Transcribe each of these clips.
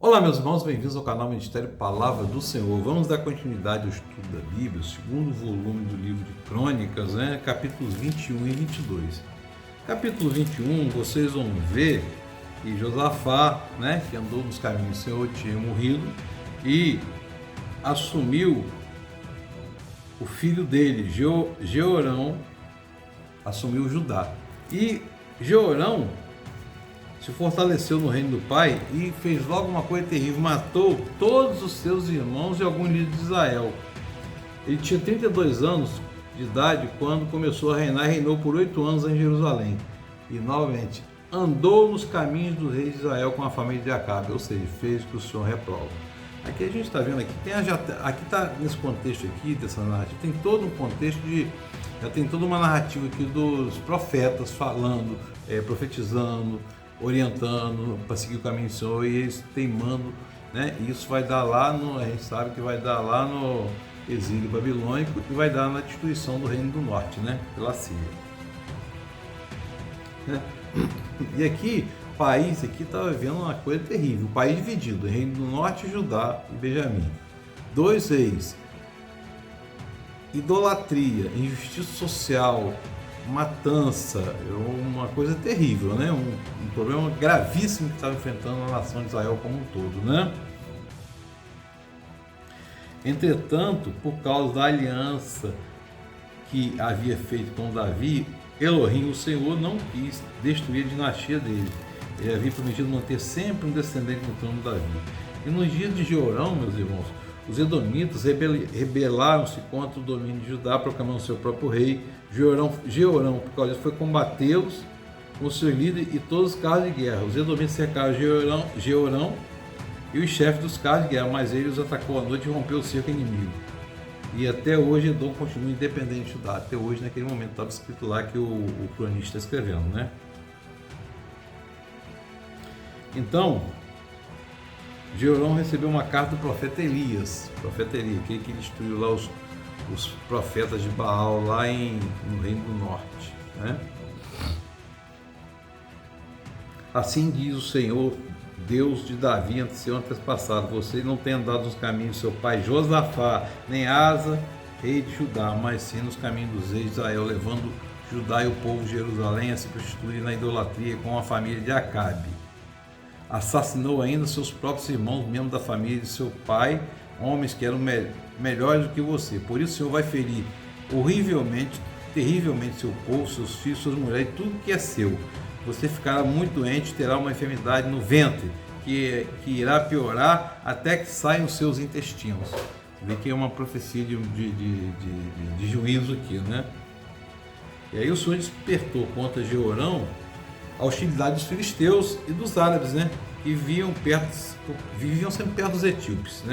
Olá, meus irmãos, bem-vindos ao canal Ministério Palavra do Senhor. Vamos dar continuidade ao estudo da Bíblia, o segundo volume do livro de Crônicas, capítulos 21 e 22. Capítulo 21, vocês vão ver que Josafá, que andou nos caminhos do Senhor, tinha morrido e assumiu o filho dele, Jeorão, assumiu Judá. E Jeorão se fortaleceu no reino do pai e fez logo uma coisa terrível, matou todos os seus irmãos e alguns líderes de Israel. Ele tinha 32 anos de idade quando começou a reinar, reinou por 8 anos em Jerusalém. E novamente, andou nos caminhos dos reis de Israel com a família de Acabe, ou seja, fez o que o Senhor reprova. Aqui a gente está vendo, aqui está nesse contexto aqui, dessa narrativa, tem todo um contexto já tem toda uma narrativa aqui dos profetas falando, profetizando, orientando para seguir o caminho do Senhor, e eles teimando, e isso vai dar lá a gente sabe que vai dar lá no exílio babilônico e vai dar na destruição do reino do norte, pela Síria. E aqui, o país aqui está vivendo uma coisa terrível, o país dividido, reino do norte, Judá e Benjamim. 2 reis, idolatria, injustiça social, matança, uma coisa terrível, um problema gravíssimo que estava enfrentando a nação de Israel como um todo, Entretanto, por causa da aliança que havia feito com Davi, Elohim, o Senhor, não quis destruir a dinastia dele. Ele havia prometido manter sempre um descendente no trono de Davi. E nos dias de Jeorão, meus irmãos, os edomitas rebelaram-se contra o domínio de Judá, proclamando seu próprio rei. Jeorão, por causa disso, foi combatê-los com seu líder e todos os carros de guerra. Os edomitas cercaram Jeorão e os chefes dos carros de guerra, mas ele os atacou à noite e rompeu o cerco inimigo. E até hoje Edom continua independente de Judá. Até hoje, naquele momento, estava escrito lá que o cronista está escrevendo, Então, Jeorão recebeu uma carta do profeta Elias, aquele que destruiu lá os profetas de Baal lá no reino do norte, Assim diz o Senhor, Deus de Davi, seu antepassado: você não tem andado nos caminhos do seu pai Josafá, nem Asa, rei de Judá, mas sim nos caminhos dos reis de Israel, levando Judá e o povo de Jerusalém a se prostituir na idolatria com a família de Acabe. Assassinou ainda seus próprios irmãos, membros da família de seu pai, homens que eram melhores do que você. Por isso o Senhor vai ferir horrivelmente, terrivelmente seu povo, seus filhos, suas mulheres, tudo que é seu. Você ficará muito doente, terá uma enfermidade no ventre, que irá piorar até que saiam os seus intestinos. Você vê que é uma profecia de juízo aqui, E aí o Senhor despertou contra Jeorão a hostilidade dos filisteus e dos árabes, que viviam sempre perto dos etíopes,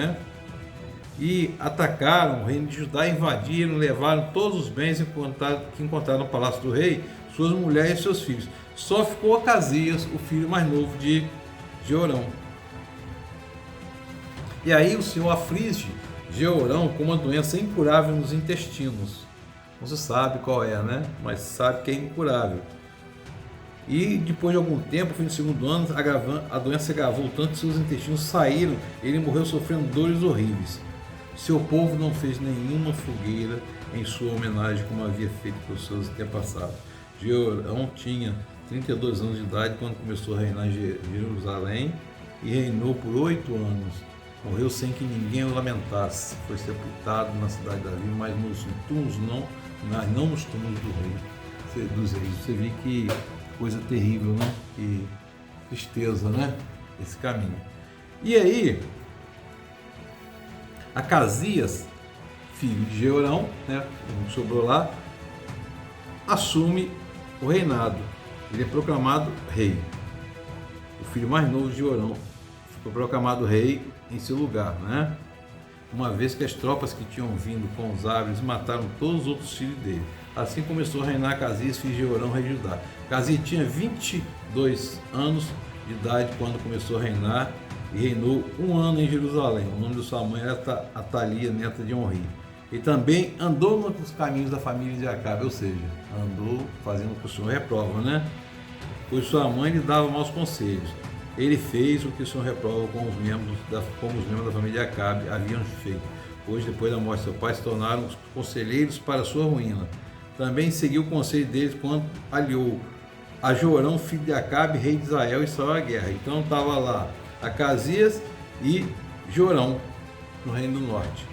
E atacaram o reino de Judá, invadiram, levaram todos os bens que encontraram no palácio do rei, suas mulheres e seus filhos. Só ficou Acasias, o filho mais novo de Jeorão. E aí o Senhor aflige Jeorão com uma doença incurável nos intestinos. Não se sabe qual é, mas sabe que é incurável. E depois de algum tempo, fim do segundo ano, a doença se agravou tanto que seus intestinos saíram e ele morreu sofrendo dores horríveis. Seu povo não fez nenhuma fogueira em sua homenagem como havia feito pelos seus antepassados. Jeorão tinha 32 anos de idade quando começou a reinar em Jerusalém e reinou por 8 anos. Morreu sem que ninguém o lamentasse. Foi sepultado na cidade de Davi, mas nos túmulos não nos túmulos dos reis. Você vê que coisa terrível, que tristeza, esse caminho. E aí, Acasias, filho de Jeorão, que sobrou lá, assume o reinado. Ele é proclamado rei. O filho mais novo de Jeorão foi proclamado rei em seu lugar, Uma vez que as tropas que tinham vindo com os árabes mataram todos os outros filhos dele. Assim começou a reinar Acasias, filho de Jeorão, rei de Judá. Acasias tinha 22 anos de idade quando começou a reinar e reinou 1 ano em Jerusalém. O nome de sua mãe era Atalia, neta de Onri. E também andou nos caminhos da família de Acabe, ou seja, andou fazendo o que o Senhor reprova, Pois sua mãe lhe dava maus conselhos. Ele fez o que o Senhor reprova como os membros da família Acabe haviam feito, pois depois da morte de seu pai se tornaram os conselheiros para sua ruína. Também seguiu o conselho deles quando aliou a Jorão, filho de Acabe, rei de Israel, e saiu à guerra. Então estava lá Acasias e Jorão, no reino do norte.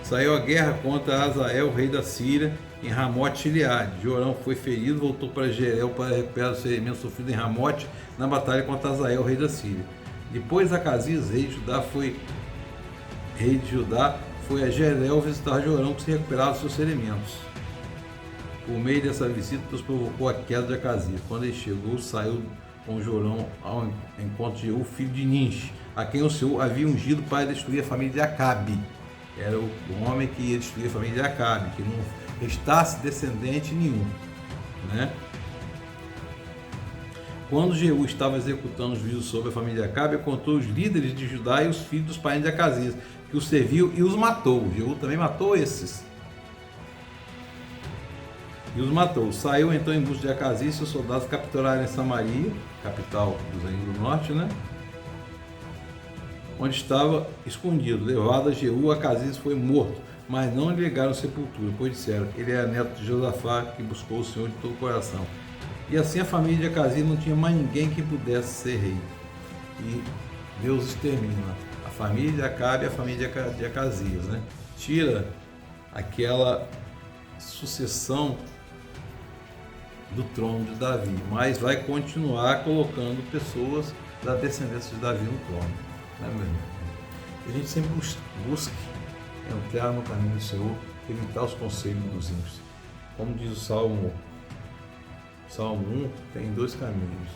Saiu a guerra contra Azael, rei da Síria, em Ramote-Gileade. Jorão foi ferido, voltou para Jerel para recuperar os ferimentos sofridos em Ramote na batalha contra Azael, rei da Síria. Depois Acasias, rei de Judá, foi a Jerel visitar Jorão, que se recuperava dos seus ferimentos. Por meio dessa visita, Deus provocou a queda de Acasias. Quando ele chegou, saiu com Jorão ao encontro de Jeú, filho de Ninche, a quem o Senhor havia ungido para destruir a família de Acabe. Era o homem que ia destruir a família de Acabe, que não restasse descendente nenhum, né? Quando Jeú estava executando os juízos sobre a família de Acabe, encontrou os líderes de Judá e os filhos dos parentes de Acasias, que os serviu e os matou. Jeú também matou esses. E os matou. Saiu então em busca de Acasias e seus soldados capturaram em Samaria, capital dos reinos do norte, né? Onde estava escondido. Levado a Jeú, Acasias foi morto, mas não lhe negaram sepultura, pois disseram: ele era neto de Josafá, que buscou o Senhor de todo o coração. E assim a família de Acasias não tinha mais ninguém que pudesse ser rei. E Deus extermina a família de Acabe e a família de Acasias, né? Tira aquela sucessão do trono de Davi, mas vai continuar colocando pessoas da descendência de Davi no trono, né, meu irmão? A gente sempre busque entrar no caminho do Senhor, evitar os conselhos dos ímpios. Como diz o Salmo 1, tem dois caminhos: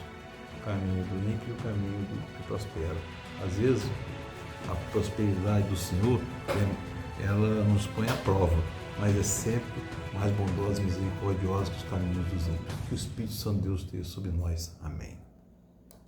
o caminho do ímpio e o caminho do que prospera. Às vezes a prosperidade do Senhor, ela nos põe à prova, mas é sempre mais bondosa e misericordiosa que os caminhos dos ímpios. Que o Espírito Santo de Deus esteja sobre nós. Amém.